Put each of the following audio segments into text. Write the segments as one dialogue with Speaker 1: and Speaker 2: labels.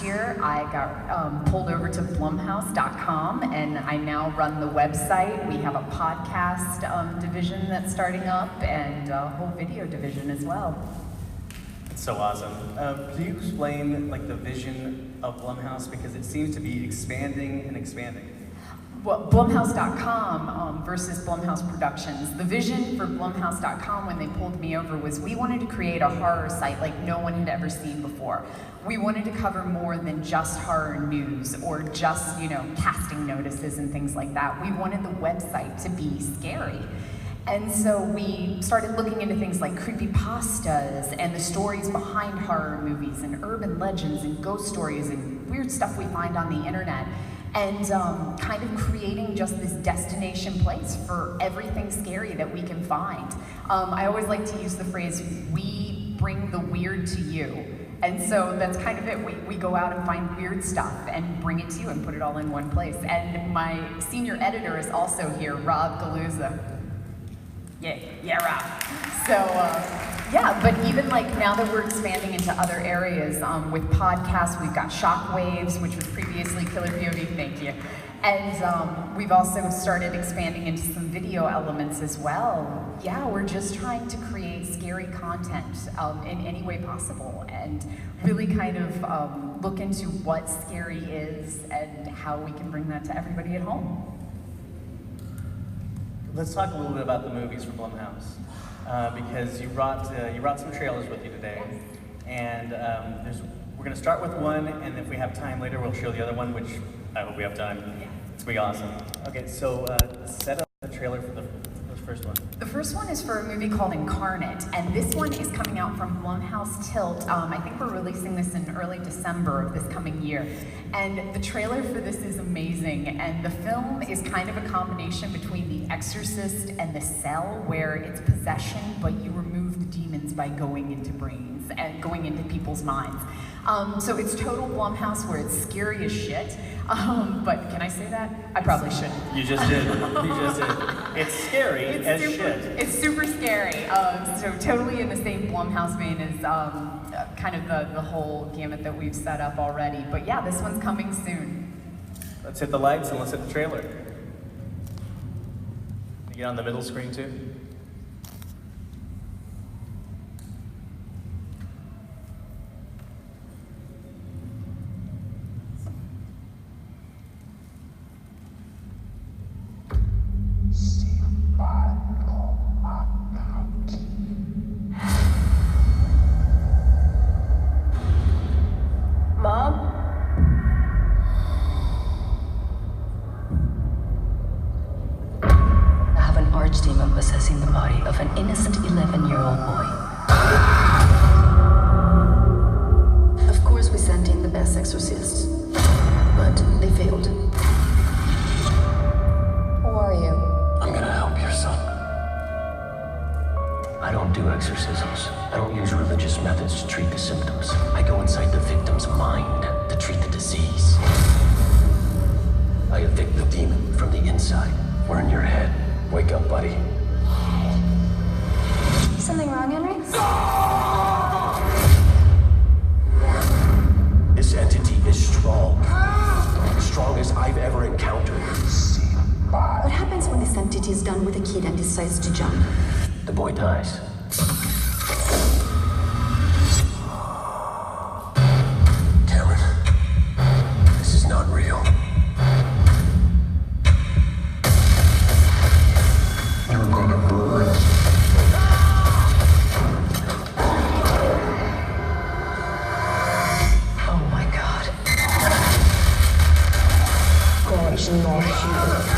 Speaker 1: Year, I got pulled over to Blumhouse.com, and I now run the website. We have a podcast division that's starting up, and a whole video division as well.
Speaker 2: It's so awesome. Can you explain like the vision of Blumhouse, because it seems to be expanding and expanding?
Speaker 1: Well, Blumhouse.com versus Blumhouse Productions. The vision for Blumhouse.com when they pulled me over was we wanted to create a horror site like no one had ever seen before. We wanted to cover more than just horror news or just, casting notices and things like that. We wanted the website to be scary. And so we started looking into things like creepypastas and the stories behind horror movies and urban legends and ghost stories and weird stuff we find on the internet. And kind of creating just this destination place for everything scary that we can find. I always like to use the phrase, we bring the weird to you. And so that's kind of it. We go out and find weird stuff and bring it to you and put it all in one place. And my senior editor is also here, Rob Galuzza. Yeah, Rob. So, yeah, but even like now that we're expanding into other areas with podcasts, we've got Shockwaves, which was previously Killer POV, thank you. And we've also started expanding into some video elements as well. Yeah, we're just trying to create scary content in any way possible and really kind of look into what scary is and how we can bring that to everybody at home.
Speaker 2: Let's talk a little bit about the movies for Blumhouse, because you brought some trailers with you today, and we're going to start with one, and if we have time later, we'll show the other one, which I hope we have time. It's going to be awesome. Okay, so set up the trailer for the first one.
Speaker 1: The first one is for a movie called Incarnate, and this one is coming out from Blumhouse Tilt. I think we're releasing this in early December of this coming year. And the trailer for this is amazing, and the film is kind of a combination between The Exorcist and The Cell, where it's possession, but you remove the demons by going into brains and going into people's minds. So it's total Blumhouse, where it's scary as shit. But can I say that? I probably shouldn't.
Speaker 2: You just did. You just did. It's scary as shit.
Speaker 1: It's super scary. So totally in the same Blumhouse vein as kind of the whole gamut that we've set up already. But yeah, this one's coming soon.
Speaker 2: Let's hit the lights and let's hit the trailer. You get on the middle screen too?
Speaker 1: Mom?
Speaker 3: I have an archdemon possessing the body of an innocent 11-year-old boy. Of course we sent in the best exorcists, but they failed. Who are you?
Speaker 4: I'm gonna help your son. I don't do exorcisms. I don't use religious methods to treat the symptoms. I go inside the victim's mind to treat the disease. I evict the demon from the inside. We're in your head. Wake up, buddy.
Speaker 3: Something wrong, Henry?
Speaker 4: This entity is strong. Strongest I've ever encountered.
Speaker 3: What happens when this entity is done with a kid and decides to jump?
Speaker 4: The boy dies. Cameron, this is not real. You're gonna burn.
Speaker 3: Oh my God.
Speaker 4: God's not here.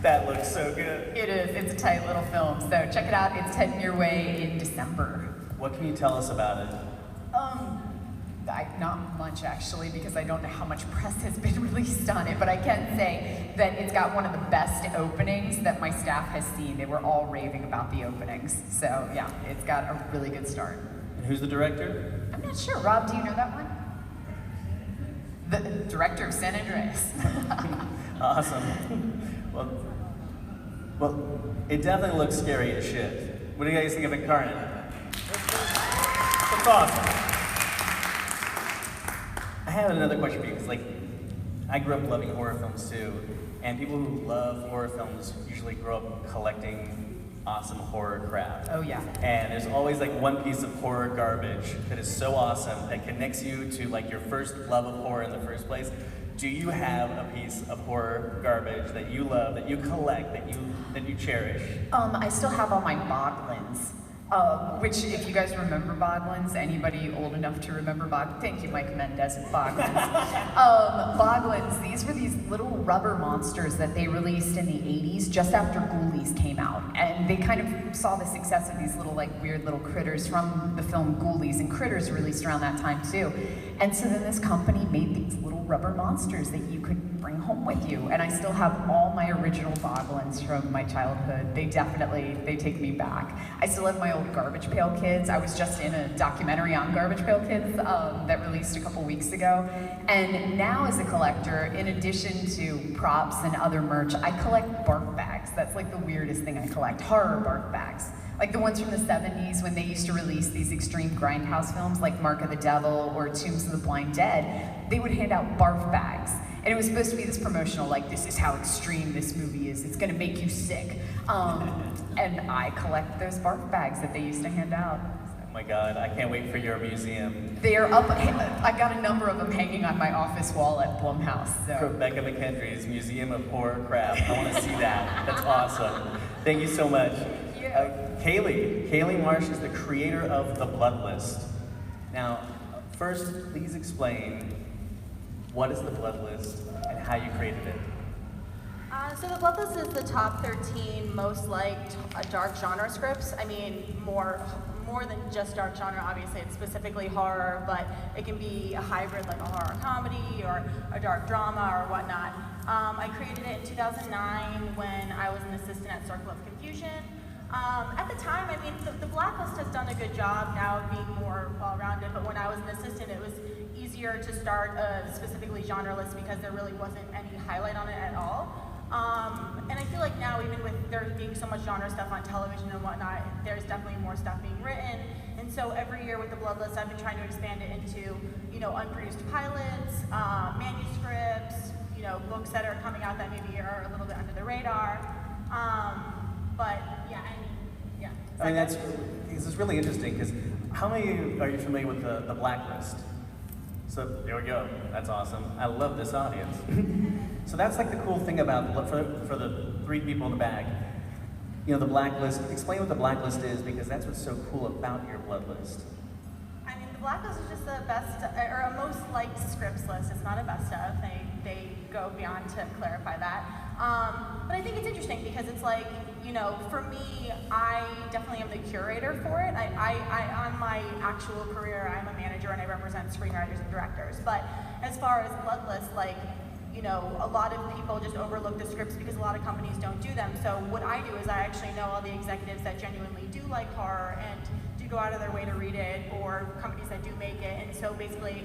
Speaker 2: That looks so good.
Speaker 1: It is. It's a tight little film. So check it out. It's heading your way in December.
Speaker 2: What can you tell us about it?
Speaker 1: Not much actually, because I don't know how much press has been released on it, but I can say that it's got one of the best openings that my staff has seen. They were all raving about the openings. So yeah, it's got a really good start.
Speaker 2: And who's the director?
Speaker 1: I'm not sure. Rob, do you know that one? The director of San Andreas.
Speaker 2: Awesome. Well, it definitely looks scary as shit. What do you guys think of Incarnate? That's awesome. I have another question for you, because I grew up loving horror films too, and people who love horror films usually grow up collecting awesome horror crap.
Speaker 1: Oh yeah.
Speaker 2: And there's always one piece of horror garbage that is so awesome that connects you to your first love of horror in the first place. Do you have a piece of horror garbage that you love, that you collect, that you cherish?
Speaker 1: I still have all my Boglins, which, if you guys remember Boglins, anybody old enough to remember Boglins? Thank you, Mike Mendez, Boglins. Boglins, these were these little rubber monsters that they released in the 80s, just after Ghoulies came out. And they kind of saw the success of these little, weird little critters from the film Ghoulies, and Critters released around that time too. And so then this company made these little rubber monsters that you could bring home with you. And I still have all my original Boglins from my childhood. They take me back. I still have my old Garbage Pail Kids. I was just in a documentary on Garbage Pail Kids that released a couple weeks ago. And now as a collector, in addition to props and other merch, I collect bark bags. That's the weirdest thing I collect, horror bark bags. Like the ones from the 70s when they used to release these extreme grindhouse films like Mark of the Devil or Tombs of the Blind Dead. They would hand out barf bags. And it was supposed to be this promotional, this is how extreme this movie is. It's gonna make you sick. And I collect those barf bags that they used to hand out.
Speaker 2: Oh my God, I can't wait for your museum.
Speaker 1: They are up, I got a number of them hanging on my office wall at Blumhouse. So.
Speaker 2: Rebecca McKendry's Museum of Horror Craft. I wanna see that. That's awesome. Thank you so much. Kaylee Marsh is the creator of The Bloodlist. Now, first, please explain what is The Bloodlist and how you created it.
Speaker 5: So The Bloodlist is the top 13 most liked dark genre scripts. I mean, more than just dark genre, obviously it's specifically horror, but it can be a hybrid like a horror comedy or a dark drama or whatnot. I created it in 2009 when I was an assistant at Circle of Confusion. At the time, I mean, the Blacklist has done a good job now of being more well-rounded, but when I was an assistant, it was easier to start a specifically genre list because there really wasn't any highlight on it at all. And I feel like now, even with there being so much genre stuff on television and whatnot, there's definitely more stuff being written. And so every year with the Bloodlist, I've been trying to expand it into, unproduced pilots, manuscripts, books that are coming out that maybe are a little bit under the radar. But yeah,
Speaker 2: I mean, this is really interesting because how many are you familiar with the Blacklist? So there we go. That's awesome. I love this audience. So that's the cool thing about for the three people in the back. The Blacklist. Explain what the Blacklist is, because that's what's so cool about your Bloodlist.
Speaker 5: I mean, the Blacklist is just the best or a most liked scripts list. It's not a best of. They go beyond to clarify that. But I think it's interesting because it's for me, I definitely am the curator for it. I on my actual career, I'm a manager and I represent screenwriters and directors. But as far as Bloodlist, a lot of people just overlook the scripts because a lot of companies don't do them. So what I do is I actually know all the executives that genuinely do like horror and do go out of their way to read it, or companies that do make it. And so basically,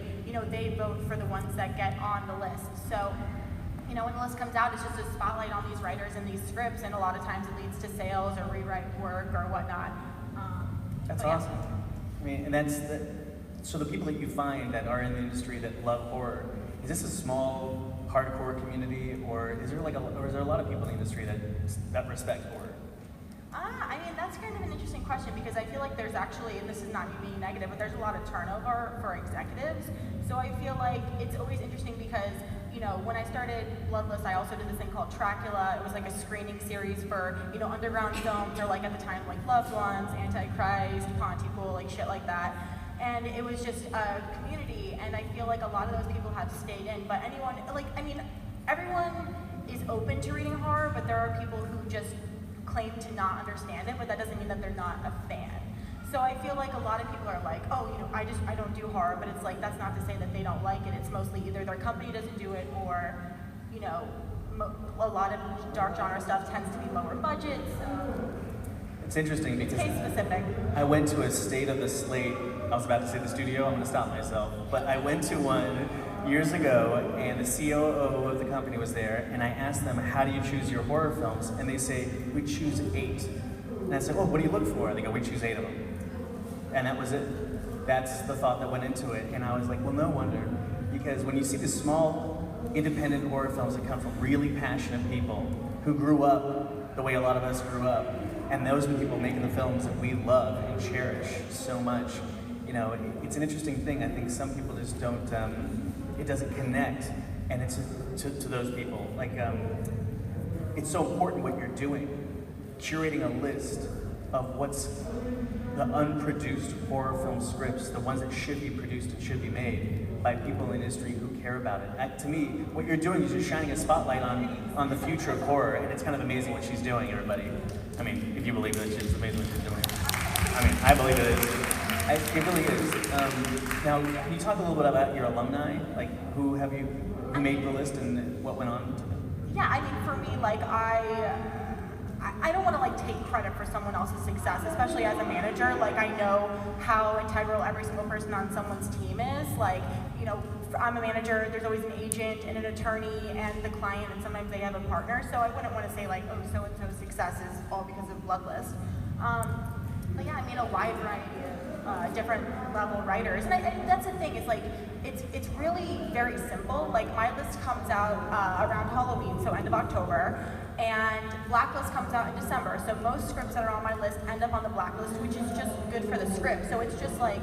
Speaker 5: they vote for the ones that get on the list. So when the list comes out, it's just a spotlight on these writers and these scripts, and a lot of times it leads to sales or rewrite work or whatnot.
Speaker 2: That's awesome. I mean, and so the people that you find that are in the industry that love horror, is this a small, hardcore community, or is there a lot of people in the industry that respect horror?
Speaker 5: I mean, that's kind of an interesting question because I feel like there's actually, and this is not me being negative, but there's a lot of turnover for executives. So I feel like it's always interesting because when I started Bloodlist, I also did this thing called Tracula. It was a screening series for, underground films, or at the time, Loved Ones, Antichrist, Pontypool, shit like that. And it was just a community, and I feel like a lot of those people have stayed in, but everyone is open to reading horror, but there are people who just claim to not understand it, but that doesn't mean that they're not a fan. So I feel like a lot of people are I don't do horror, but it's that's not to say that they don't like it. It's mostly either their company doesn't do it, or, a lot of dark genre stuff tends to be lower budgets.
Speaker 2: It's interesting because
Speaker 5: case specific.
Speaker 2: I went to a State of the Slate. I was about to say the studio. I'm going to stop myself, but I went to one years ago, and the COO of the company was there, and I asked them, how do you choose your horror films? And they say, we choose 8. And I said, oh, what do you look for? And they go, we choose 8 of them. And that was it. That's the thought that went into it. And I was like, well, no wonder. Because when you see the small, independent horror films that come from really passionate people who grew up the way a lot of us grew up, and those are the people making the films that we love and cherish so much, you know, it's an interesting thing. I think some people just don't, it doesn't connect, and it's to those people. Like, it's so important what you're doing, curating a list of what's the unproduced horror film scripts, the ones that should be produced and should be made by people in the industry who care about it. To me, what you're doing is just shining a spotlight on the future of horror, and it's kind of amazing what she's doing, everybody. I mean, if you believe it, it's amazing what she's doing. I mean, I believe it is. It really is. Now, can you talk a little bit about your alumni? Like, who made the list and what went on?
Speaker 5: Yeah, I mean, for me, like, I don't want to like take credit for someone else's success, especially as a manager. Like, I know how integral every single person on someone's team is. Like, you know, I'm a manager, there's always an agent and an attorney and the client, and sometimes they have a partner. So I wouldn't want to say like, oh, so-and-so's success is all because of Bloodlist. But yeah, I mean, a wide variety of different level writers. And that's the thing, is like, it's really very simple. Like, my list comes out around Halloween, so end of October. And Blacklist comes out in December. So most scripts that are on my list end up on the Blacklist, which is just good for the script. So it's just like,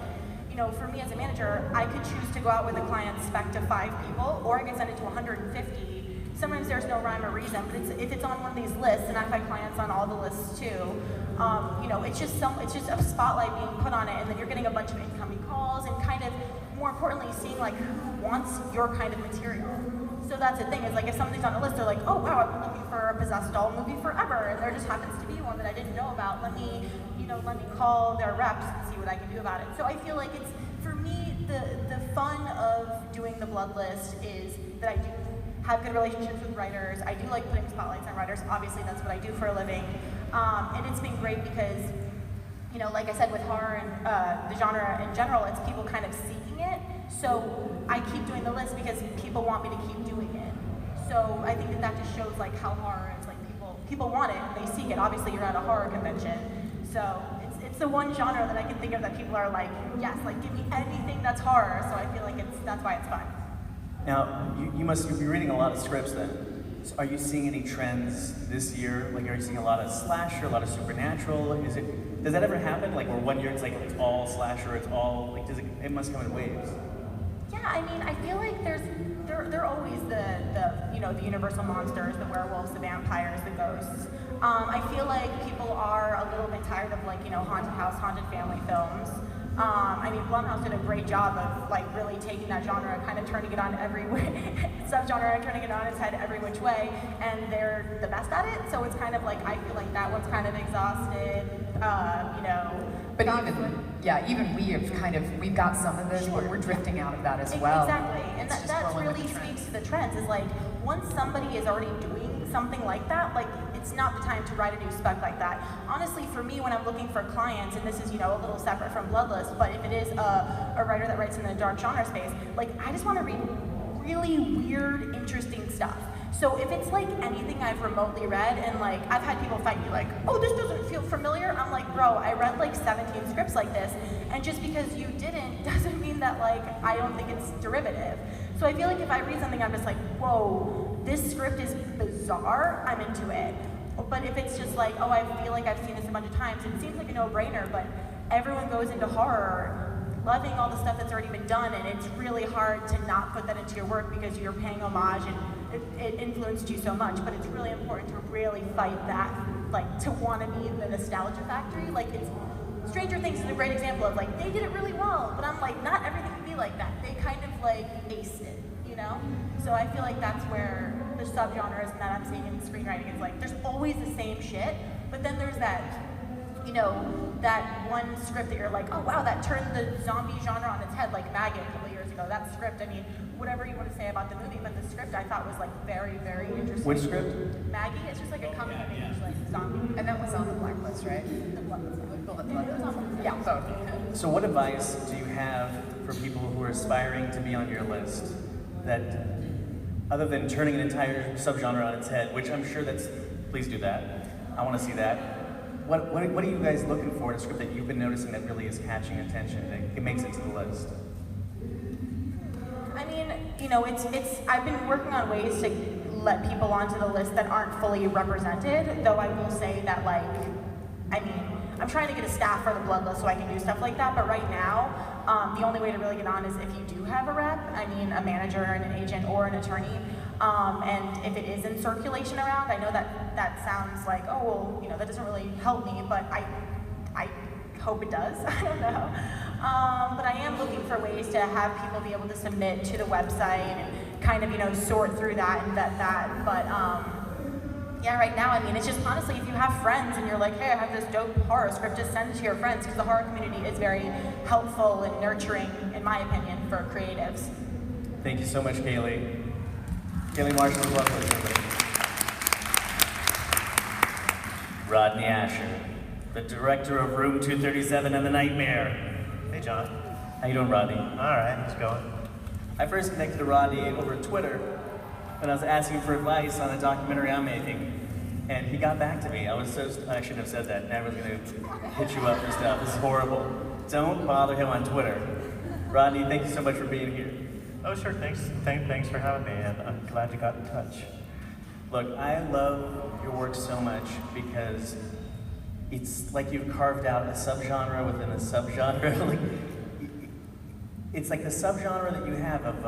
Speaker 5: you know, for me as a manager, I could choose to go out with a client spec to 5 people, or I could send it to 150. Sometimes there's no rhyme or reason, but if it's on one of these lists, and I've had clients on all the lists too, you know, it's just a spotlight being put on it, and then you're getting a bunch of incoming calls, and kind of, more importantly, seeing like who wants your kind of material. So that's the thing, is like, if somebody's on a list, they're like, oh wow, I've been looking for a possessed doll movie forever, and there just happens to be one that I didn't know about. Let me call their reps and see what I can do about it. So I feel like it's, for me, the fun of doing the Bloodlist is that I do have good relationships with writers. I do like putting spotlights on writers. Obviously, that's what I do for a living. And it's been great because, you know, like I said, with horror and the genre in general, it's people kind of seeking it. So I keep doing the list because people want me to keep doing it. So I think that just shows like how horror is, like, people want it, they seek it. Obviously, you're at a horror convention. So it's the one genre that I can think of that people are like, yes, like, give me anything that's horror. So I feel like that's why it's fun. Now,
Speaker 2: you must be reading a lot of scripts then. So are you seeing any trends this year? Like, are you seeing a lot of slasher, a lot of supernatural? Does that ever happen? Like, where one year it's like it's all slasher, it's all like, it must come in waves.
Speaker 5: Yeah, I mean, I feel like there are always the universal monsters, the werewolves, the vampires, the ghosts. I feel like people are a little bit tired of, like, you know, haunted house, haunted family films. I mean, Blumhouse did a great job of, like, really taking that genre and kind of turning it on every way, subgenre, and turning it on its head every which way, and they're the best at it. So it's kind of like, I feel like that one's kind of exhausted, you know.
Speaker 1: But we've got some of this, but we're drifting out of that as well.
Speaker 5: Exactly, and that really speaks to the trends, is like, once somebody is already doing something like that, like, it's not the time to write a new spec like that. Honestly, for me, when I'm looking for clients, and this is, you know, a little separate from Bloodlist, but if it is a writer that writes in the dark genre space, like, I just want to read really weird, interesting stuff. So if it's like anything I've remotely read, and like, I've had people fight me like, oh, this doesn't feel familiar. I'm like, bro, I read like 17 scripts like this, and just because you didn't doesn't mean that, like, I don't think it's derivative. So I feel like if I read something, I'm just like, whoa, this script is bizarre, I'm into it. But if it's just like, oh, I feel like I've seen this a bunch of times, it seems like a no-brainer, but everyone goes into horror loving all the stuff that's already been done, and it's really hard to not put that into your work because you're paying homage and it influenced you so much. But it's really important to really fight that, like, to want to be the nostalgia factory. Like, Stranger Things is a great example of, like, they did it really well, but I'm like, not everything can be like that. They kind of, like, aced it, you know? So I feel like that's where the subgenres that I'm seeing in screenwriting is, like, there's always the same shit, but then there's that, you know, that one script that you're like, oh wow, that turned the zombie genre on its head, like Maggot a couple years ago. That script, I mean, whatever you want to say about the movie, but the script I thought was, like, very, very interesting.
Speaker 2: Which script?
Speaker 5: Maggie, it's just like a coming of age, like, zombie.
Speaker 1: And that was on the Blacklist, right?
Speaker 5: The Blacklist.
Speaker 1: Yeah, both.
Speaker 2: So what advice do you have for people who are aspiring to be on your list? that other than turning an entire subgenre on its head, which I'm sure that's, please do that. I want to see that. What are you guys looking for in a script that you've been noticing that really is catching attention, that it makes it to the list?
Speaker 5: I mean, you know, I've been working on ways to let people onto the list that aren't fully represented, though I will say that, like, I mean, I'm trying to get a staff for the Bloodlist so I can do stuff like that, but right now, the only way to really get on is if you do have a rep, I mean, a manager and an agent or an attorney, and if it is in circulation around. I know that sounds like, oh, well, you know, that doesn't really help me, but I hope it does. I don't know. But I am looking for ways to have people be able to submit to the website and kind of, you know, sort through that and vet that. But yeah, right now, I mean, it's just honestly, if you have friends and you're like, hey, I have this dope horror script, just send it to your friends, because the horror community is very helpful and nurturing, in my opinion, for creatives.
Speaker 2: Thank you so much, Kaylee. Kaylee Marshall, welcome, everybody. Rodney Asher, the director of Room 237 and The Nightmare.
Speaker 6: Hey, John.
Speaker 2: How you doing, Rodney?
Speaker 6: All right, how's it going?
Speaker 2: I first connected to Rodney over Twitter when I was asking for advice on a documentary I'm making, and he got back to me. I shouldn't have said that. Now I was going to hit you up for stuff. This is horrible. Don't bother him on Twitter. Rodney, thank you so much for being here.
Speaker 6: Oh, sure, thanks. Thanks for having me, and I'm glad you got in touch.
Speaker 2: Look, I love your work so much because it's like you've carved out a subgenre within a subgenre. Like, it's like the subgenre that you have of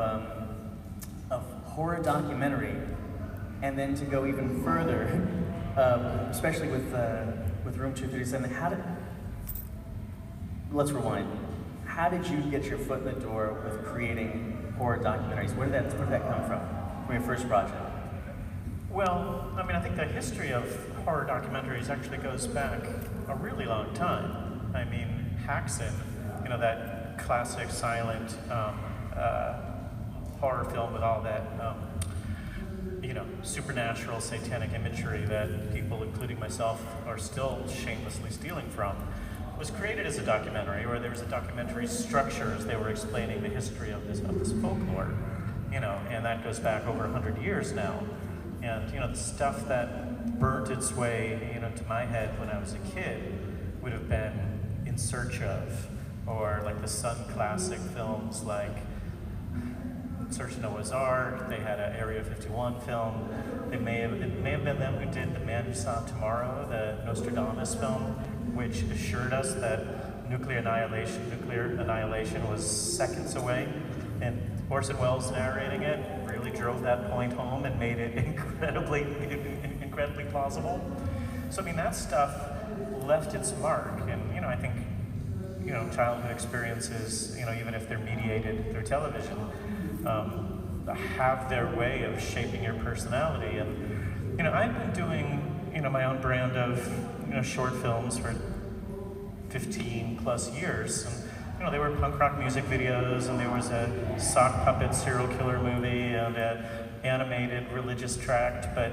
Speaker 2: horror documentary, and then to go even further, especially with Room 237. Let's rewind. How did you get your foot in the door with creating horror documentaries? Where did that come from your first project?
Speaker 6: Well, I mean, I think the history of horror documentaries actually goes back a really long time. I mean, Haxan, you know, that classic silent horror film with all that, you know, supernatural satanic imagery that people, including myself, are still shamelessly stealing from, was created as a documentary, where there was a documentary structure as they were explaining the history of this folklore, you know, and that goes back over 100 years now. And, you know, the stuff that burnt its way, you know, to my head when I was a kid would have been In Search Of, or like the Sun classic films like In Search of Noah's Ark. They had an Area 51 film. It may have been them who did The Man Who Saw Tomorrow, the Nostradamus film, which assured us that nuclear annihilation was seconds away. And Orson Welles narrating it really drove that point home and made it incredibly plausible. So I mean, that stuff left its mark, and you know, I think, you know, childhood experiences, you know, even if they're mediated through television, have their way of shaping your personality. And you know, I've been doing, you know, my own brand of, you know, short films for 15 plus years, and you know, they were punk rock music videos, and there was a sock puppet serial killer movie, and an animated religious tract. But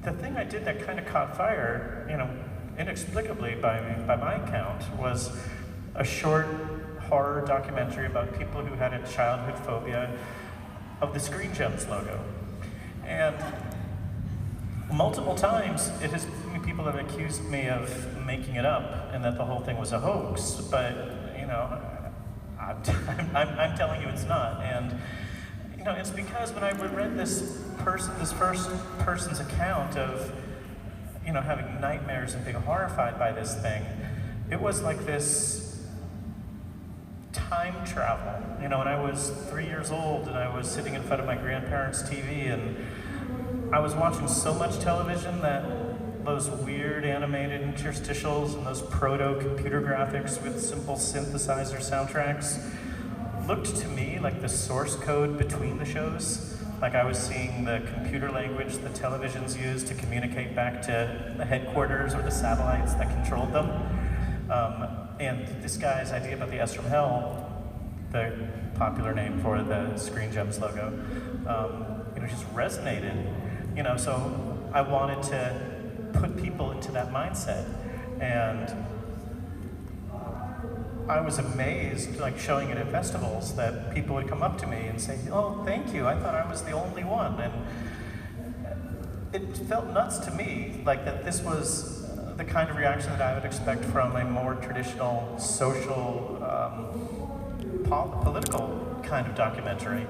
Speaker 6: the thing I did that kind of caught fire, you know, inexplicably by my count, was a short horror documentary about people who had a childhood phobia of the Screen Gems logo. And multiple times people have accused me of making it up and that the whole thing was a hoax, but you know, I'm telling you it's not. And you know, it's because when I read this first person's account of, you know, having nightmares and being horrified by this thing, it was like this time travel. You know, when I was 3 years old and I was sitting in front of my grandparents' TV, and I was watching so much television that those weird animated interstitials and those proto-computer graphics with simple synthesizer soundtracks looked to me like the source code between the shows. Like I was seeing the computer language the televisions used to communicate back to the headquarters or the satellites that controlled them. And this guy's idea about the S from Hell, the popular name for the Screen Gems logo, you know, just resonated. You know, so I wanted to put people into that mindset. And I was amazed, like showing it at festivals, that people would come up to me and say, "Oh, thank you, I thought I was the only one." And it felt nuts to me, like that this was the kind of reaction that I would expect from a more traditional social, political kind of documentary.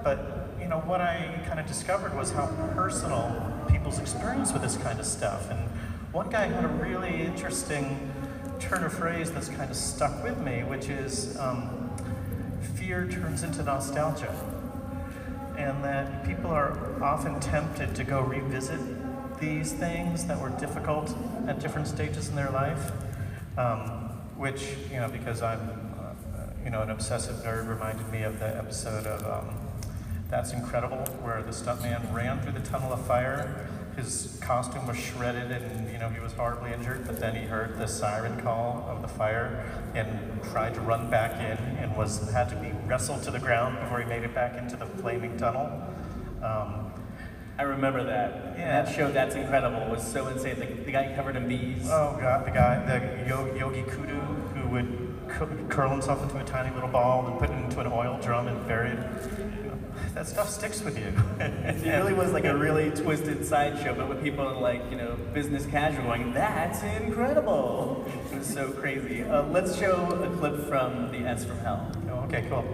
Speaker 6: But you know, what I kind of discovered was how personal people's experience with this kind of stuff. And one guy had a really interesting turn of phrase that's kind of stuck with me, which is fear turns into nostalgia. And that people are often tempted to go revisit these things that were difficult at different stages in their life, which, you know, because I'm, you know, an obsessive nerd, reminded me of the episode of That's Incredible, where the stuntman ran through the tunnel of fire. His costume was shredded and, you know, he was horribly injured, but then he heard the siren call of the fire and tried to run back in and had to be wrestled to the ground before he made it back into the flaming tunnel.
Speaker 2: I remember that.
Speaker 6: Yeah.
Speaker 2: That show, That's Incredible, was so insane. The guy covered in bees.
Speaker 6: Oh God, the Yogi Kudu, who would curl himself into a tiny little ball and put it into an oil drum and bury it. That stuff sticks with you.
Speaker 2: It really was like a really twisted sideshow, but with people like, you know, business casual going, "That's incredible." It was so crazy. Let's show a clip from the S from Hell.
Speaker 6: Oh, okay, cool.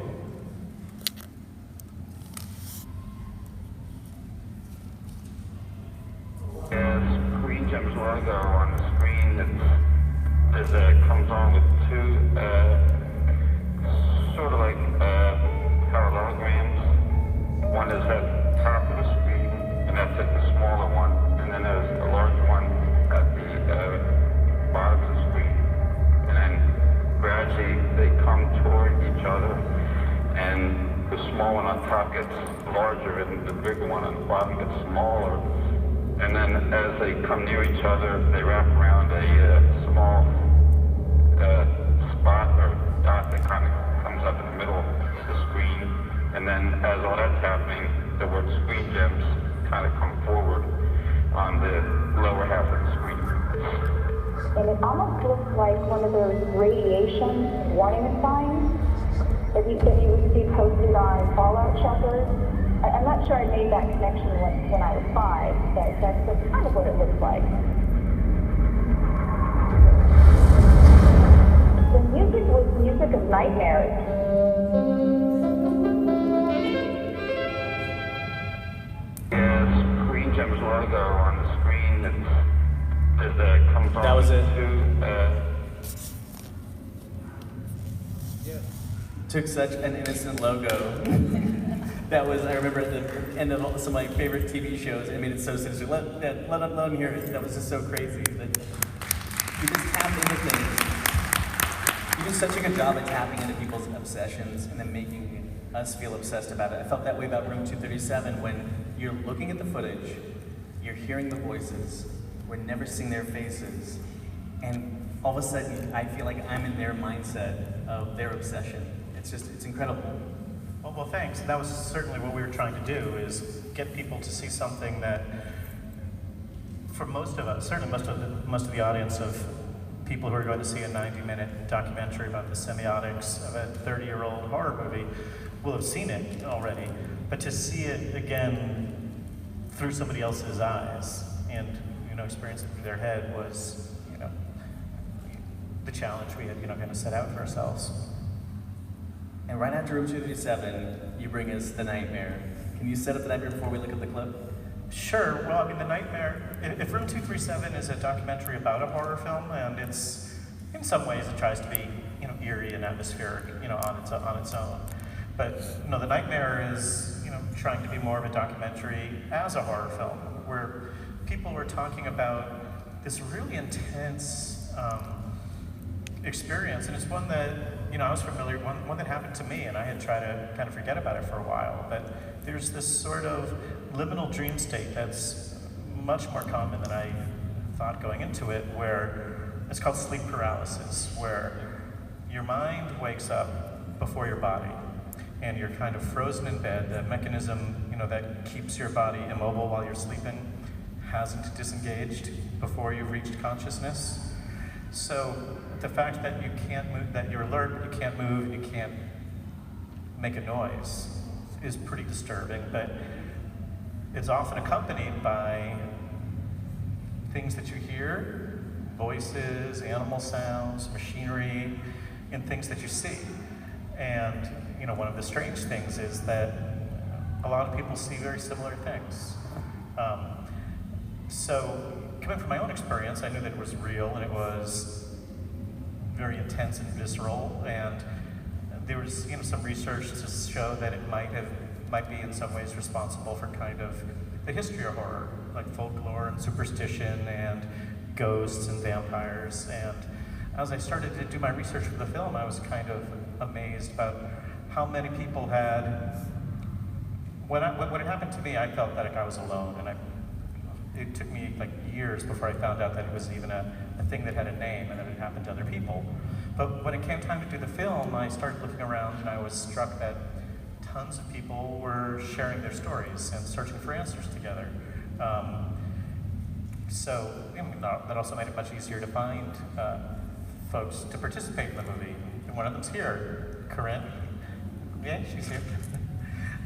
Speaker 7: As Queen Jim's logo on the screen, it comes on with two sort of like parallelograms. One is at the top of the screen, and that's at the smaller one, and then there's a larger one at the bottom of the screen. And then gradually they come toward each other, and the small one on top gets larger, and the bigger one on the bottom gets smaller. And then as they come near each other, they wrap around a small spot or dot that kind of comes up in the middle of the screen. And then as all that's happening, the word Screen Gems kind of come forward on the lower half of the screen.
Speaker 8: And it almost looks like one of those radiation warning signs that you would see posted on fallout shelters. I'm not sure I made that connection when I was 5, but that's kind of what it looks like. The music was music of nightmares.
Speaker 7: As Queen Jim's logo on the screen, it comes on.
Speaker 2: That was it. Took such an innocent logo. That was, I remember at the end of some of my favorite TV shows, I mean, it's so sinister. Let them hear it. That was just so crazy. That you just tap into things. You do such a good job at tapping into people's obsessions and then making us feel obsessed about it. I felt that way about Room 237 when you're looking at the footage, you're hearing the voices, we're never seeing their faces, and all of a sudden I feel like I'm in their mindset of their obsession. It's incredible.
Speaker 6: Well, thanks. That was certainly what we were trying to do, is get people to see something that, for most of us, certainly most of the audience of people who are going to see a 90-minute documentary about the semiotics of a 30-year-old horror movie will have seen it already, but to see it again through somebody else's eyes and, you know, experience it through their head was, you know, the challenge we had, you know, kind of set out for ourselves.
Speaker 2: And right after Room 237, you bring us The Nightmare. Can you set up The Nightmare before we look at the clip?
Speaker 6: Sure. Well, I mean, The Nightmare, if Room 237 is a documentary about a horror film, and it's, in some ways, it tries to be, you know, eerie and atmospheric, you know, on its own. But, you know, The Nightmare is, you know, trying to be more of a documentary as a horror film, where people were talking about this really intense experience, and it's one that, you know, I was familiar, one that happened to me, and I had tried to kind of forget about it for a while, but there's this sort of liminal dream state that's much more common than I thought going into it, where it's called sleep paralysis, where your mind wakes up before your body, and you're kind of frozen in bed. The mechanism, you know, that keeps your body immobile while you're sleeping hasn't disengaged before you've reached consciousness. So the fact that you can't move, that you're alert, but you can't move, you can't make a noise is pretty disturbing, but it's often accompanied by things that you hear, voices, animal sounds, machinery, and things that you see. And you know, one of the strange things is that a lot of people see very similar things. So coming from my own experience, I knew that it was real and it was very intense and visceral, and there was some research to show that it might be in some ways responsible for kind of the history of horror, like folklore and superstition and ghosts and vampires. And as I started to do my research for the film, I was kind of amazed about how many people had, when it happened to me, I felt that I was alone, and it took me like years before I found out that it was even a thing that had a name and that it happened to other people. But when it came time to do the film, I started looking around and I was struck that tons of people were sharing their stories and searching for answers together. So that also made it much easier to find folks to participate in the movie. And one of them's here, Corinne. Yeah, she's here.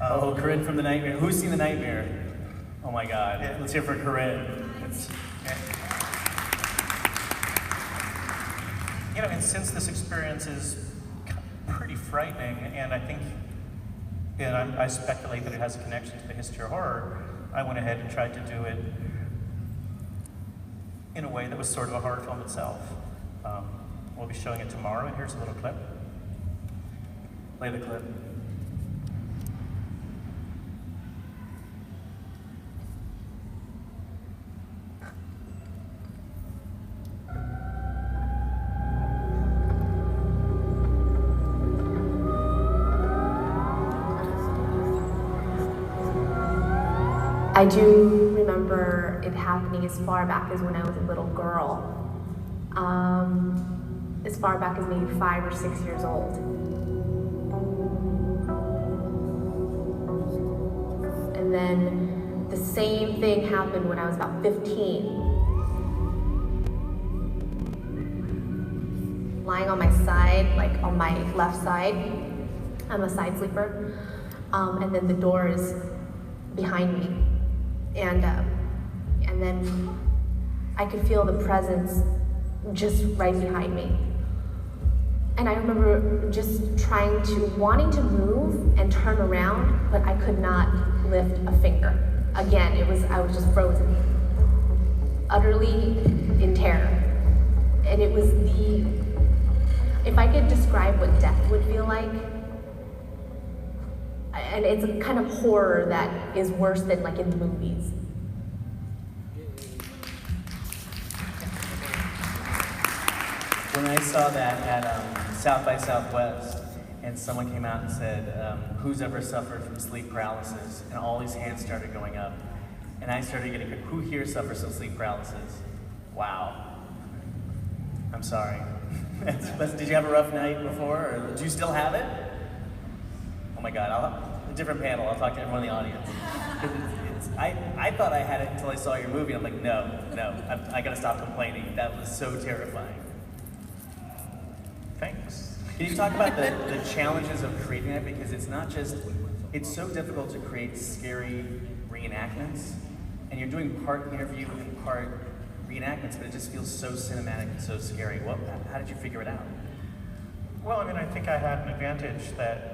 Speaker 2: Oh, Corinne from The Nightmare. Who's seen The Nightmare? Oh my God. Yeah. Let's hear for Corinne.
Speaker 6: You know, and since this experience is pretty frightening, and I think, and I speculate that it has a connection to the history of horror, I went ahead and tried to do it in a way that was sort of a horror film itself. We'll be showing it tomorrow, and here's a little clip.
Speaker 2: Play the clip.
Speaker 9: I do remember it happening as far back as when I was a little girl. As far back as maybe 5 or 6 years old. And then the same thing happened when I was about 15. Lying on my side, like on my left side. I'm a side sleeper. And then the door is behind me. And then I could feel the presence just right behind me. And I remember just wanting to move and turn around, but I could not lift a finger. Again, I was just frozen, utterly in terror. And it was if I could describe what death would feel like, and it's a kind of horror that is worse than like in the movies.
Speaker 2: When I saw that at South by Southwest, and someone came out and said, who's ever suffered from sleep paralysis? And all these hands started going up. And I started getting, who here suffers from sleep paralysis? Wow. I'm sorry. Did you have a rough night before, or do you still have it? Oh my God, a different panel, I'll talk to everyone in the audience. I thought I had it until I saw your movie. I'm like, no, I gotta stop complaining. That was so terrifying.
Speaker 6: Thanks.
Speaker 2: Can you talk about the challenges of creating that? Because it's not just, it's so difficult to create scary reenactments, and you're doing part interview and part reenactments, but it just feels so cinematic and so scary. How did you figure it out?
Speaker 6: Well, I mean, I think I had an advantage that,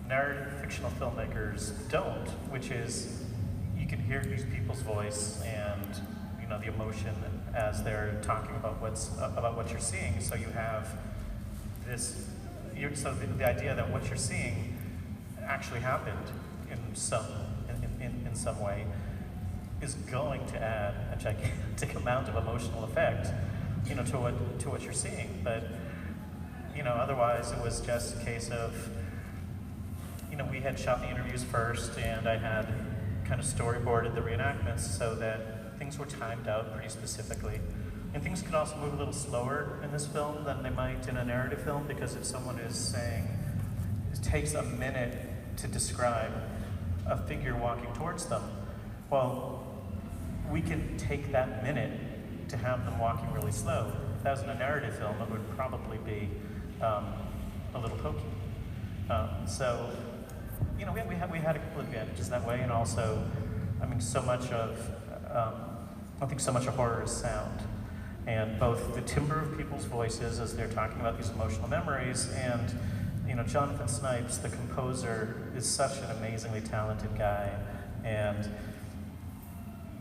Speaker 6: narrative fictional filmmakers don't, which is you can hear these people's voice and, the emotion as they're talking about what you're seeing. So you have this, the idea that what you're seeing actually happened in some way is going to add a gigantic amount of emotional effect, to what you're seeing. But, otherwise it was just a case of, we had shot the interviews first, and I had kind of storyboarded the reenactments so that things were timed out pretty specifically. And things can also move a little slower in this film than they might in a narrative film, because if someone is saying, it takes a minute to describe a figure walking towards them, well, we can take that minute to have them walking really slow. If that was in a narrative film, it would probably be a little pokey. So, you know, we had a couple advantages that way, and also, I mean, so much of I think so much of horror is sound, and both the timbre of people's voices as they're talking about these emotional memories, and you know, Jonathan Snipes, the composer, is such an amazingly talented guy, and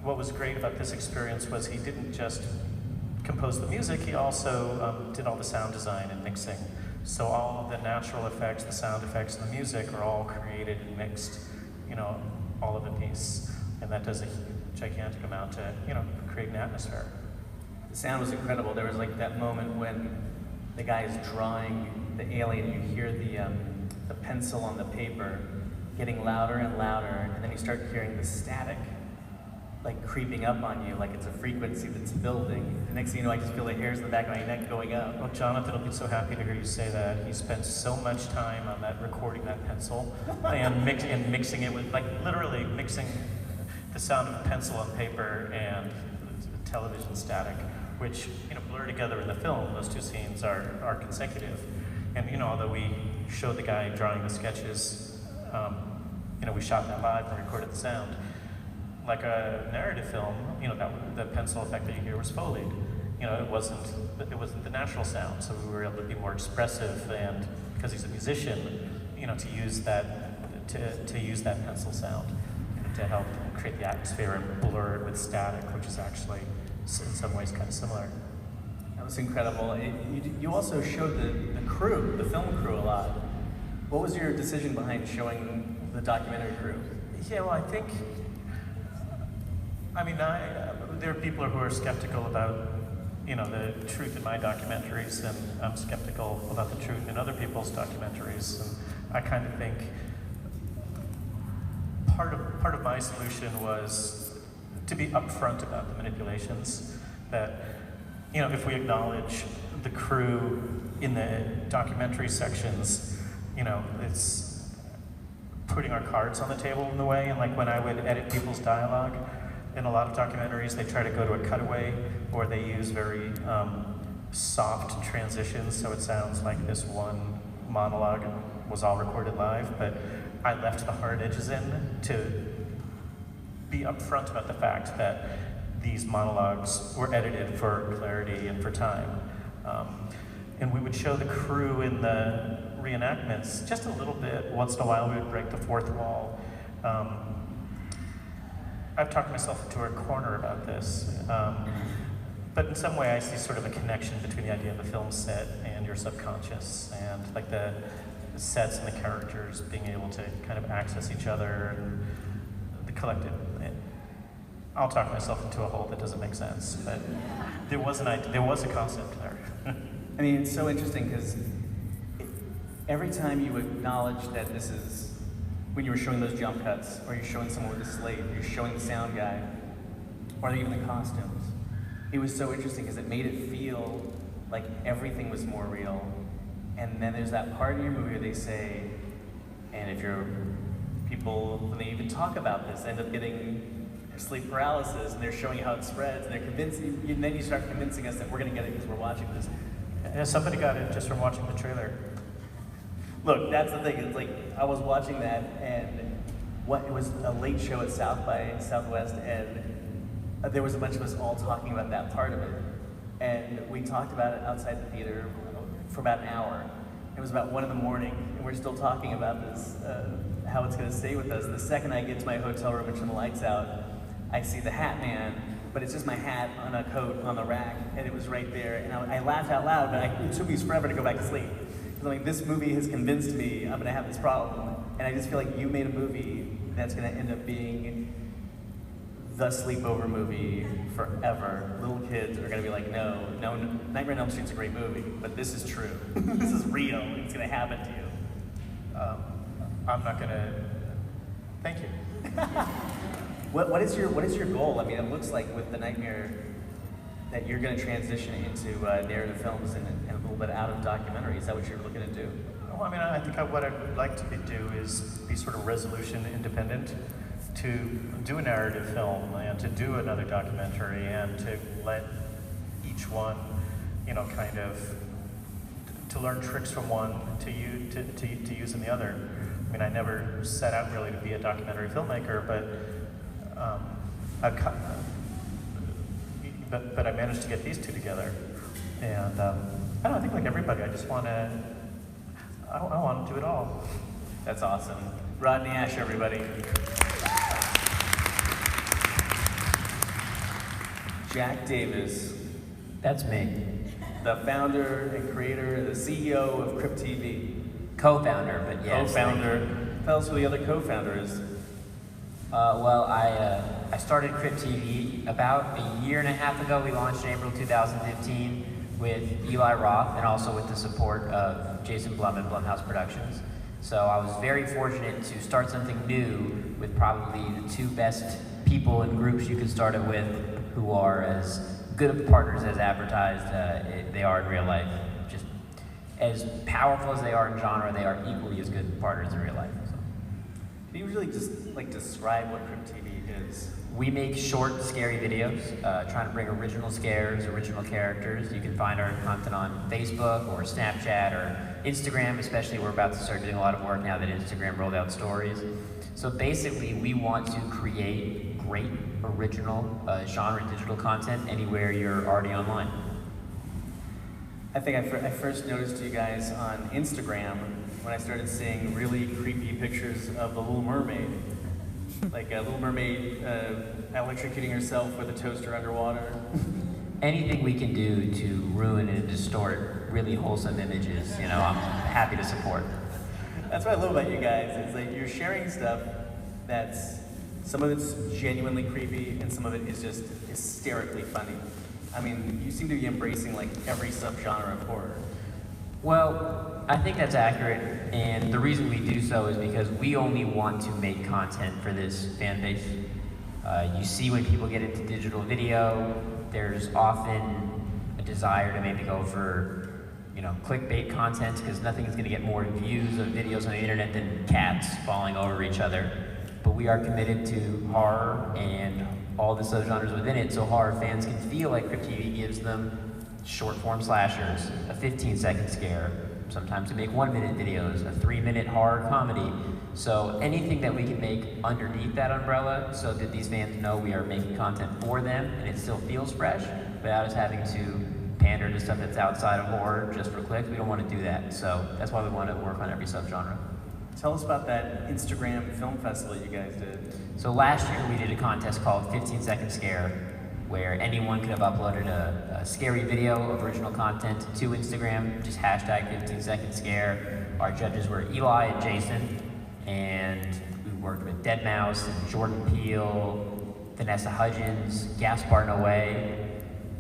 Speaker 6: what was great about this experience was he didn't just compose the music, he also did all the sound design and mixing. So all of the natural effects, the sound effects, and the music are all created and mixed, you know, all of a piece. And that does a gigantic amount to, you know, create an atmosphere.
Speaker 2: The sound was incredible. There was like that moment when the guy is drawing the alien, you hear the pencil on the paper getting louder and louder, and then you start hearing the static like creeping up on you, like it's a frequency that's building. The next thing you know, I just feel the hairs in the back of my neck going up.
Speaker 6: Well, Jonathan will be so happy to hear you say that. He spent so much time on that, recording that pencil, and mixing it with, like, literally mixing the sound of pencil on paper and television static, which, you know, blur together in the film. Those two scenes are consecutive. And, you know, although we showed the guy drawing the sketches, you know, we shot that live and recorded the sound. Like a narrative film, you know, the pencil effect that you hear was Foleyed. You know, it wasn't the natural sound, so we were able to be more expressive, and because he's a musician, you know, to use that pencil sound to help create the atmosphere and blur it with static, which is actually in some ways kind of similar.
Speaker 2: That was incredible. You also showed the crew, the film crew, a lot. What was your decision behind showing the documentary crew?
Speaker 6: Yeah, well, I mean, there are people who are skeptical about, you know, the truth in my documentaries, and I'm skeptical about the truth in other people's documentaries. And I kind of think part of my solution was to be upfront about the manipulations. That, you know, if we acknowledge the crew in the documentary sections, you know, it's putting our cards on the table in the way. And like when I would edit people's dialogue, in a lot of documentaries, they try to go to a cutaway, or they use very soft transitions, so it sounds like this one monologue was all recorded live, but I left the hard edges in to be upfront about the fact that these monologues were edited for clarity and for time. And we would show the crew in the reenactments just a little bit. Once in a while, we would break the fourth wall. I've talked myself into a corner about this, but in some way I see sort of a connection between the idea of a film set and your subconscious, and like the sets and the characters being able to kind of access each other, and the collective. I'll talk myself into a hole that doesn't make sense, but there was a concept there.
Speaker 2: I mean, it's so interesting because every time you acknowledge that this is, when you were showing those jump cuts, or you're showing someone with a slate, or you're showing the sound guy, or even the costumes, it was so interesting because it made it feel like everything was more real. And then there's that part in your movie where they say, and if your people, when they even talk about this, end up getting sleep paralysis, and they're showing how it spreads, and they're convincing you, and then you start convincing us that we're gonna get it because we're watching this.
Speaker 6: Yeah, somebody got it just from watching the trailer.
Speaker 2: Look, that's the thing. It's like I was watching that, and it was a late show at South by Southwest, and there was a bunch of us all talking about that part of it, and we talked about it outside the theater for about an hour. It was about 1 in the morning, and we're still talking about this, how it's going to stay with us. The second I get to my hotel room and turn the lights out, I see the Hat Man, but it's just my hat on a coat on the rack, and it was right there, and I laughed out loud, but it took me forever to go back to sleep. Like, this movie has convinced me I'm gonna have this problem, and I just feel like you made a movie that's gonna end up being the sleepover movie forever. Little kids are gonna be like, no, Nightmare on Elm Street's a great movie, but this is true. This is real, it's gonna happen to you.
Speaker 6: I'm not gonna, thank you.
Speaker 2: What is your goal? I mean, it looks like with the Nightmare that you're going to transition into narrative films and a little bit out of documentary. Is that what you're looking to do?
Speaker 6: Well, I mean, I think what I'd like to do is be sort of resolution independent, to do a narrative film and to do another documentary, and to let each one kind of to learn tricks from one to use in the other. I mean, I never set out really to be a documentary filmmaker, but I managed to get these two together. And I don't know, I think like everybody, I just want to do it all.
Speaker 2: That's awesome. Rodney Ash, everybody. Jack Davis.
Speaker 10: That's me.
Speaker 2: The founder and creator, the CEO of Crypt TV.
Speaker 10: Co-founder, but yes.
Speaker 2: Co-founder. Tell us who the other co-founder is.
Speaker 10: Well, I started Crypt TV about a year and a half ago. We launched in April 2015 with Eli Roth and also with the support of Jason Blum and Blumhouse Productions. So I was very fortunate to start something new with probably the two best people and groups you could start it with, who are as good of partners as advertised they are in real life. Just as powerful as they are in genre, they are equally as good partners in real life. So.
Speaker 2: Can you really just describe what Crypt TV is?
Speaker 10: We make short, scary videos, trying to bring original scares, original characters. You can find our content on Facebook or Snapchat or Instagram, especially we're about to start doing a lot of work now that Instagram rolled out stories. So basically, we want to create great, original, genre digital content anywhere you're already online.
Speaker 2: I think I first noticed you guys on Instagram when I started seeing really creepy pictures of the Little Mermaid. Like a Little Mermaid electrocuting herself with a toaster underwater.
Speaker 10: Anything we can do to ruin and distort really wholesome images, I'm happy to support.
Speaker 2: That's what I love about you guys. It's like you're sharing stuff that's, some of it's genuinely creepy and some of it is just hysterically funny. I mean, you seem to be embracing like every subgenre of horror.
Speaker 10: Well, I think that's accurate, and the reason we do so is because we only want to make content for this fan base. You see when people get into digital video, there's often a desire to maybe go for, clickbait content, because nothing is going to get more views of videos on the internet than cats falling over each other. But we are committed to horror and all the subgenres within it, so horror fans can feel like Crypt TV gives them short-form slashers, a 15-second scare. Sometimes we make 1-minute videos, a 3-minute horror comedy. So anything that we can make underneath that umbrella so that these fans know we are making content for them and it still feels fresh without us having to pander to stuff that's outside of horror just for clicks. We don't want to do that. So that's why we want to work on every subgenre.
Speaker 2: Tell us about that Instagram film festival you guys did.
Speaker 10: So last year we did a contest called 15 Second Scare, where anyone could have uploaded a scary video of original content to Instagram, just hashtag 15 Second Scare. Our judges were Eli and Jason, and we worked with Deadmau5 and Jordan Peele, Vanessa Hudgens, Gaspar Noé,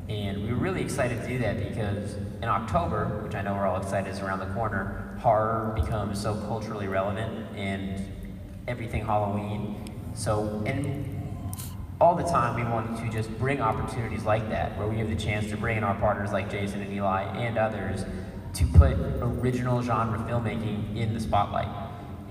Speaker 10: and we were really excited to do that because in October, which I know we're all excited is around the corner, horror becomes so culturally relevant and everything Halloween. So, and all the time we wanted to just bring opportunities like that, where we have the chance to bring in our partners like Jason and Eli and others to put original genre filmmaking in the spotlight.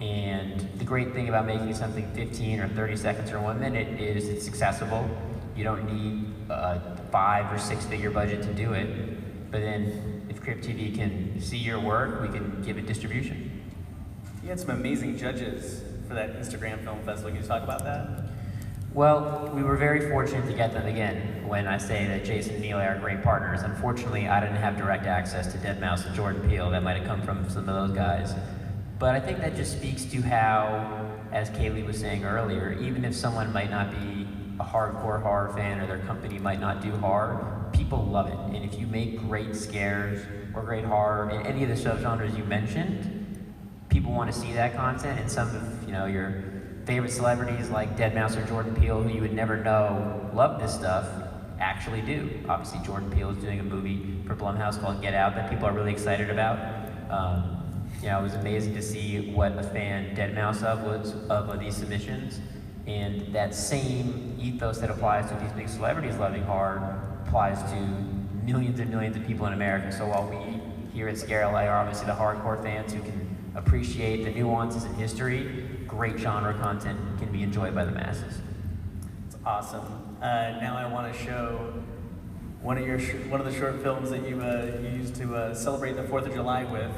Speaker 10: And the great thing about making something 15 or 30 seconds or 1 minute is it's accessible. You don't need a 5 or 6 figure budget to do it. But then if Crypt TV can see your work, we can give it distribution.
Speaker 2: You had some amazing judges for that Instagram Film Festival. Can you talk about that?
Speaker 10: Well, we were very fortunate to get them again. When I say that Jason and Eli are great partners, unfortunately I didn't have direct access to Deadmau5 and Jordan Peele. That might have come from some of those guys. But I think that just speaks to how, as Kaylee was saying earlier, even if someone might not be a hardcore horror fan or their company might not do horror, people love it. And if you make great scares or great horror in any of the subgenres you mentioned, people want to see that content. And some of your favorite celebrities like Deadmau5 or Jordan Peele, who you would never know love this stuff, actually do. Obviously, Jordan Peele is doing a movie for Blumhouse called Get Out that people are really excited about. It was amazing to see what a fan Deadmau5 was of these submissions. And that same ethos that applies to these big celebrities loving horror applies to millions and millions of people in America. So while we here at ScareLA are obviously the hardcore fans who can appreciate the nuances in history, great genre content can be enjoyed by the masses.
Speaker 2: It's awesome. Now I want to show one of the short films that you used to celebrate the 4th of July with.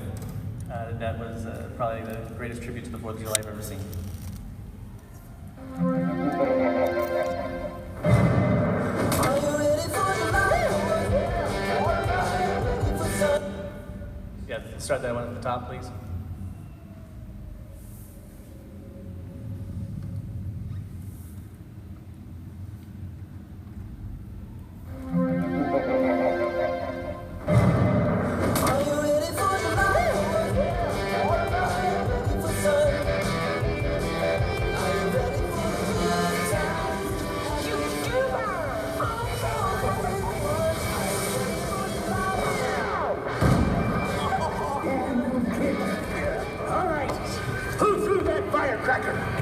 Speaker 2: That was probably the greatest tribute to the 4th of July I've ever seen. Yeah, start that one at the top, please.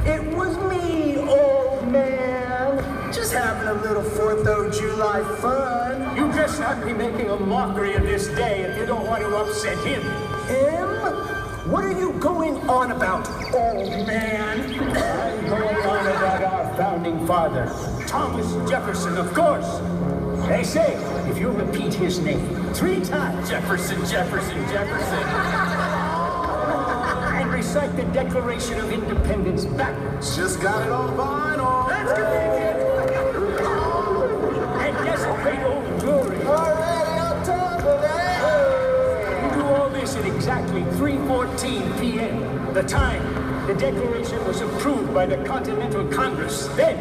Speaker 11: It was me, old man. Just having a little 4th of July fun. You just not be making a mockery of this day if you don't want to upset him. Him? What are you going on about, old man? I'm going on about our founding father, Thomas Jefferson, of course. They say, if you repeat his name 3 times, Jefferson, Jefferson, Jefferson, and recite the Declaration of Independence backwards.
Speaker 12: Just got it on vinyl.
Speaker 11: That's convenient. And desecrate Old Glory.
Speaker 12: Already on top of that.
Speaker 11: You do all this at exactly 3:14 p.m. The time the Declaration was approved by the Continental Congress. Then,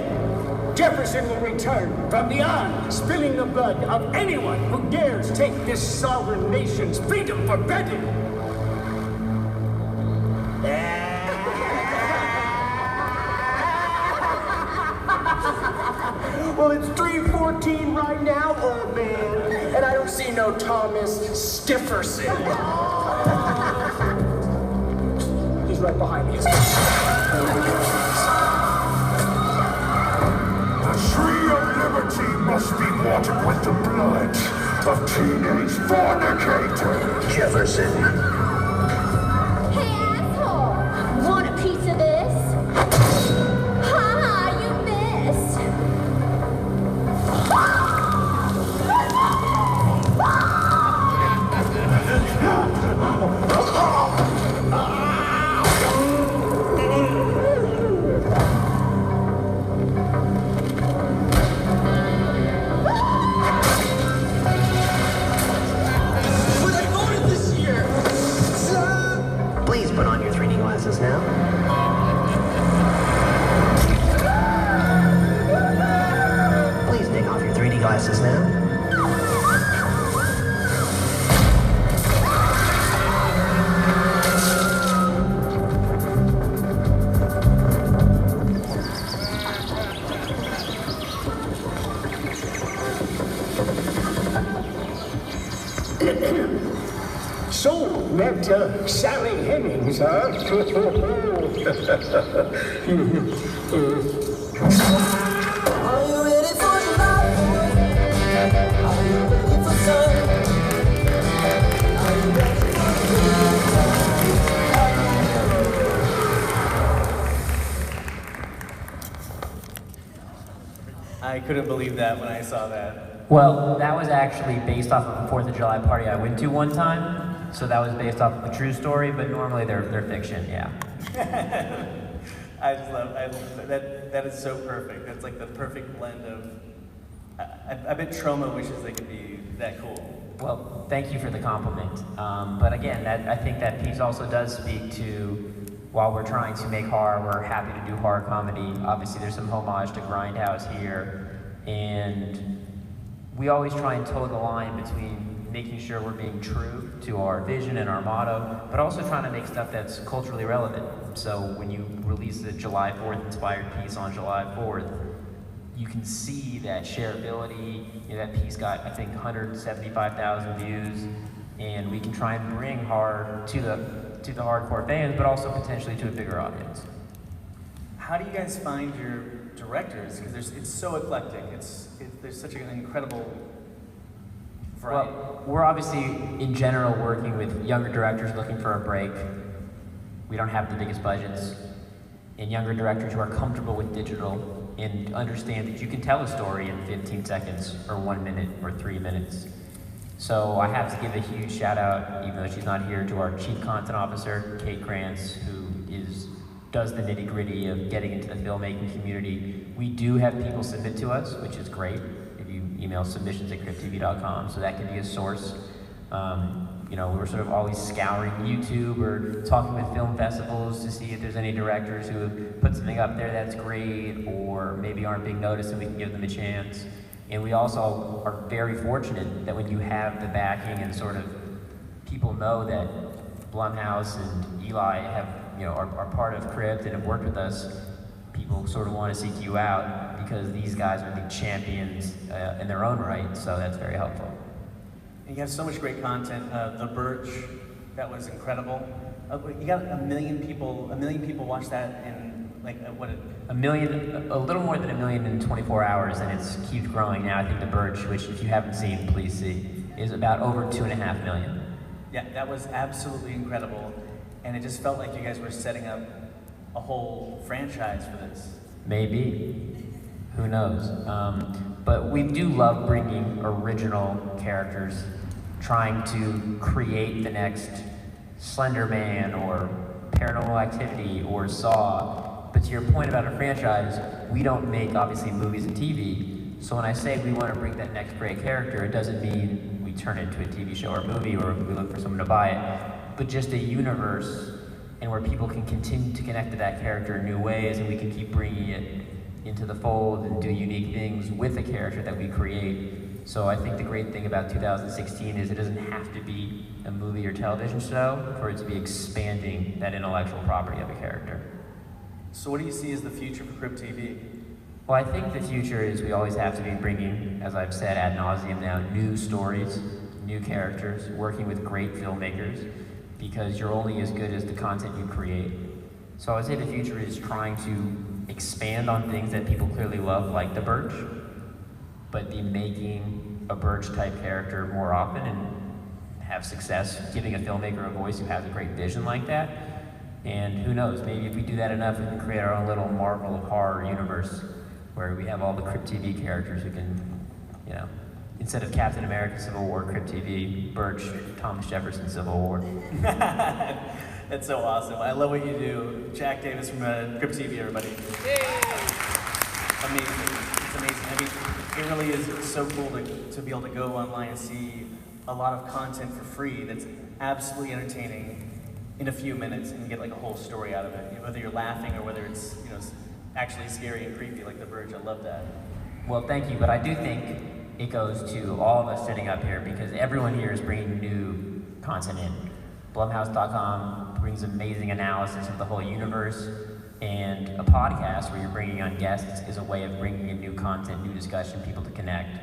Speaker 11: Jefferson will return from beyond, spilling the blood of anyone who dares take this sovereign nation's freedom for granted. Well, it's 3:14 right now, old man, and I don't see no Thomas Stifferson. He's right behind me.
Speaker 12: The tree of liberty must be watered with the blood of teenage fornicator Jefferson.
Speaker 13: Hey, asshole! Want a piece of this? Ha! You missed!
Speaker 4: Please put on your 3D glasses now. Please take off your 3D glasses now.
Speaker 11: So, met Sally Hemings, huh?
Speaker 14: Are you ready for love? Are you ready for sun? Are you ready
Speaker 2: I couldn't believe that when I saw that.
Speaker 10: Well, that was actually based off of a 4th of July party I went to one time. So that was based off of a true story, but normally they're fiction, yeah.
Speaker 2: I love that. That is so perfect. That's like the perfect blend of. I bet Troma wishes they could be that cool.
Speaker 10: Well, thank you for the compliment. But again, I think that piece also does speak to, while we're trying to make horror, we're happy to do horror comedy. Obviously, there's some homage to Grindhouse here, and we always try and toe the line between making sure we're being true to our vision and our motto, but also trying to make stuff that's culturally relevant. So when you release a July 4th inspired piece on July 4th, you can see that shareability. You know, that piece got, I think, 175,000 views, and we can try and bring horror to the hardcore fans, but also potentially to a bigger audience.
Speaker 2: How do you guys find your directors? Because it's so eclectic. There's such an incredible variety.
Speaker 10: Well, we're obviously, in general, working with younger directors looking for a break. We don't have the biggest budgets. And younger directors who are comfortable with digital. and understand that you can tell a story in 15 seconds or 1 minute or 3 minutes. So I have to give a huge shout out, even though she's not here, to our Chief Content Officer, Kate Krantz, who does the nitty gritty of getting into the filmmaking community. We do have people submit to us, which is great. If you email submissions@crypttv.com, so that can be a source. You know, we're sort of always scouring YouTube or talking with film festivals to see if there's any directors who have put something up there that's great or maybe aren't being noticed and we can give them a chance. And we also are very fortunate that when you have the backing and sort of people know that Blumhouse and Eli have, you know, are part of Crypt and have worked with us, people sort of want to seek you out because these guys are the champions in their own right, so that's very helpful.
Speaker 2: And you have so much great content. The Birch, that was incredible. You got a million people watch that in like what?
Speaker 10: A little more than 1 million in 24 hours, and it keeps growing now. I think The Birch, which if you haven't seen, please see, is about over 2.5 million.
Speaker 2: Yeah, that was absolutely incredible, and it just felt like you guys were setting up a whole franchise for this.
Speaker 10: Maybe, who knows? But we do love bringing original characters, trying to create the next Slender Man or Paranormal Activity or Saw. But to your point about a franchise, we don't make, obviously, movies and TV. So when I say we want to bring that next great character, it doesn't mean we turn it into a TV show or movie or we look for someone to buy it, but just a universe and where people can continue to connect to that character in new ways, and we can keep bringing it into the fold and do unique things with the character that we create. So I think the great thing about 2016 is it doesn't have to be a movie or television show for it to be expanding that intellectual property of a character.
Speaker 2: So what do you see as the future for Crypt TV?
Speaker 10: Well, I think the future is we always have to be bringing, as I've said ad nauseum now, new stories, new characters, working with great filmmakers, because you're only as good as the content you create. So I would say the future is trying to expand on things that people clearly love, like The Birch, but be making a Birch-type character more often and have success giving a filmmaker a voice who has a great vision like that. And who knows, maybe if we do that enough, we can create our own little Marvel of horror universe where we have all the Crypt TV characters who can, you know, instead of Captain America Civil War, Crypt TV, Birch, Thomas Jefferson Civil War.
Speaker 2: That's so awesome. I love what you do. Jack Davis from Crypt TV, everybody. Amazing. It's amazing. I mean, it really is so cool to be able to go online and see a lot of content for free that's absolutely entertaining in a few minutes and get like a whole story out of it. You know, whether you're laughing or whether it's, you know, actually scary and creepy like The Birch. I love that.
Speaker 10: Well, thank you, but I do think it goes to all of us sitting up here because everyone here is bringing new content in. Blumhouse.com brings amazing analysis of the whole universe, and a podcast where you're bringing on guests is a way of bringing in new content, new discussion, people to connect.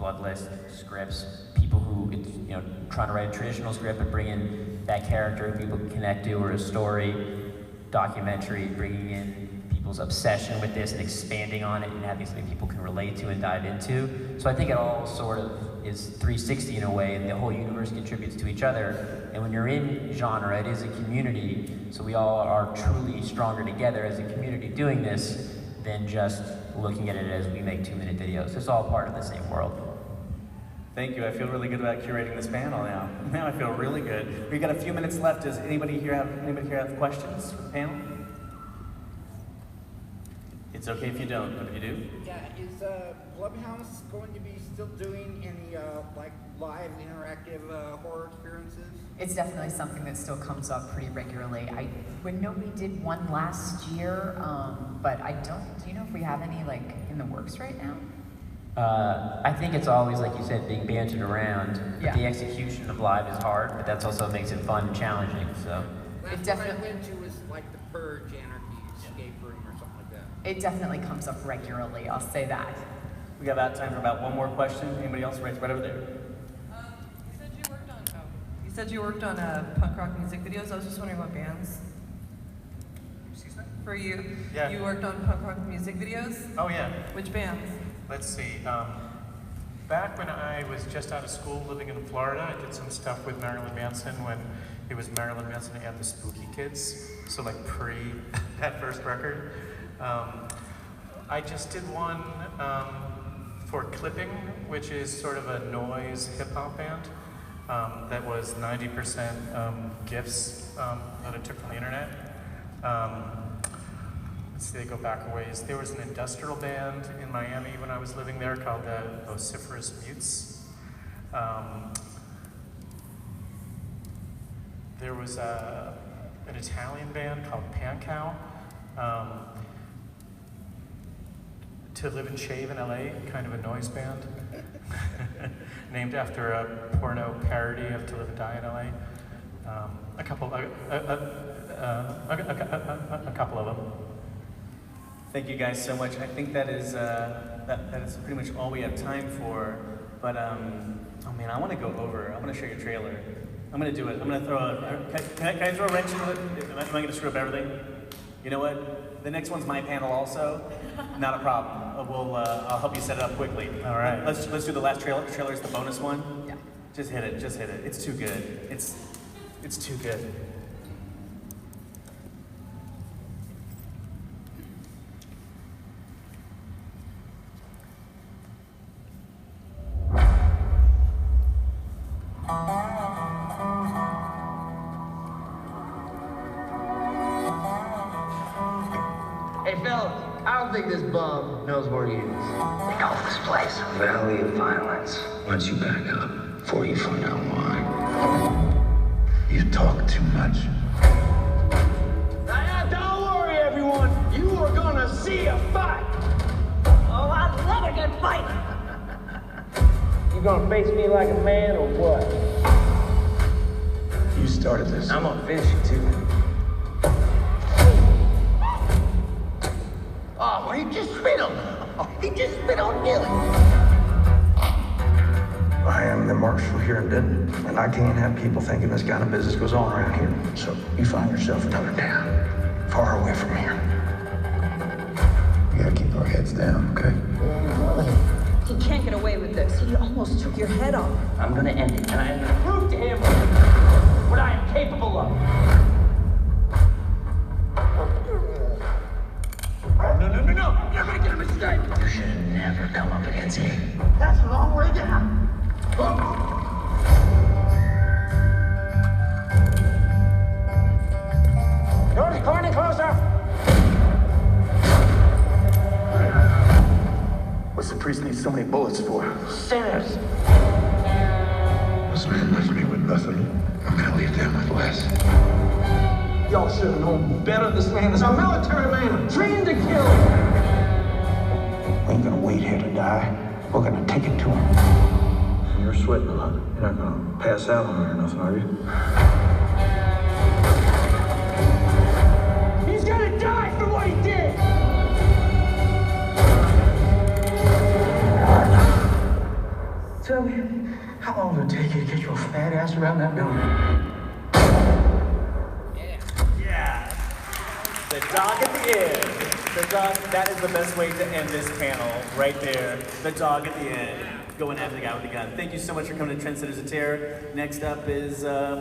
Speaker 10: Bloodlist, scripts, people who, you know, trying to write a traditional script but bring in that character people can connect to, or a story, documentary, bringing in people's obsession with this and expanding on it and having something people can relate to and dive into. So I think it all sort of is 360 in a way, and the whole universe contributes to each other. And when you're in genre, it is a community, so we all are truly stronger together as a community doing this than just looking at it as we make 2-minute videos. It's all part of the same world.
Speaker 2: Thank you. I feel really good about curating this panel now. Now I feel really good. We've got a few minutes left. Does anybody here have questions for the panel? It's okay if you don't, but if you do.
Speaker 15: Yeah, is Blumhouse going to be still doing any like live interactive horror experiences?
Speaker 1: It's definitely something that still comes up pretty regularly. I would know we did one last year, but I don't. Do you know if we have any like in the works right now?
Speaker 10: I think it's always, like you said, being bantered around.
Speaker 1: Yeah.
Speaker 10: The execution of live is hard, but that's also makes it fun and challenging. So
Speaker 15: Last one I went to was like the Purge Anarchy escape room or something like that.
Speaker 1: It definitely comes up regularly. I'll say that.
Speaker 2: We got about time for about one more question. Anybody else? Right over there.
Speaker 16: You said you worked on punk rock music videos. I was just wondering what bands.
Speaker 6: Excuse me?
Speaker 16: For you.
Speaker 6: Yeah.
Speaker 16: You worked on punk rock music videos?
Speaker 6: Oh, yeah.
Speaker 16: Which bands?
Speaker 6: Let's see. Back when I was just out of school living in Florida, I did some stuff with Marilyn Manson when it was Marilyn Manson and the Spooky Kids. So like pre that first record. I just did one for Clipping, which is sort of a noise hip-hop band that was 90% GIFs that I took from the internet. Let's see, they go back a ways. There was an industrial band in Miami when I was living there called the Vociferous Mutes. There was an Italian band called Pancow. To Live and Shave in LA, kind of a noise band, named after a porno parody of To Live and Die in LA. A couple of them.
Speaker 2: Thank you guys so much. I think that is that is pretty much all we have time for. But oh man, I want to go over. I want to show your trailer. I'm gonna do it. I'm gonna throw a. Can I throw a wrench into it? Am I gonna screw up everything? You know what? The next one's my panel also. Not a problem. I'll help you set it up quickly.
Speaker 6: All right.
Speaker 2: Let's do the last trailer. Trailer's the bonus one. Yeah. Just hit it. Just hit it. It's too good. It's too good.
Speaker 11: Hey, fellas, I don't think this bum knows where he is.
Speaker 4: They call this place Valley of Violence. Once you back up, before you find out why.
Speaker 12: You talk too much.
Speaker 11: Don't worry, everyone. You are gonna see a fight.
Speaker 13: Oh, I love a good fight.
Speaker 11: You gonna face me like a man or what?
Speaker 12: You started this.
Speaker 11: I'm gonna finish you too.
Speaker 4: Oh, he just spit on me. He just spit on Gilly.
Speaker 17: I am the marshal here in Denton, and I can't have people thinking this kind of business goes on around here. So you find yourself another town, far away from here.
Speaker 12: We gotta keep our heads down, okay?
Speaker 13: He can't get away with this. He almost took your head off.
Speaker 4: I'm gonna end it, and I am gonna
Speaker 11: Prove to him what I am capable of. No. You're making a mistake.
Speaker 4: You should have never come up against me.
Speaker 11: That's a long way down. Doors closing closer.
Speaker 17: What's the priest need so many bullets for?
Speaker 11: Sinners.
Speaker 12: This man left me with nothing. I'm gonna leave them with less.
Speaker 11: Y'all should have known better. This man is a military man, trained to kill.
Speaker 17: We ain't gonna wait here to die. We're gonna take it to him.
Speaker 18: You're sweating a lot. You're not gonna pass out on me or nothing, are you?
Speaker 11: He's gonna die for what he did. Tell me, how long will it take you to get your fat ass around that building?
Speaker 2: Yeah. The dog at the end. The dog, that is the best way to end this panel, right there. The dog at the end, going after the guy with the gun. Thank you so much for coming to Trendsetters of Terror. Next up is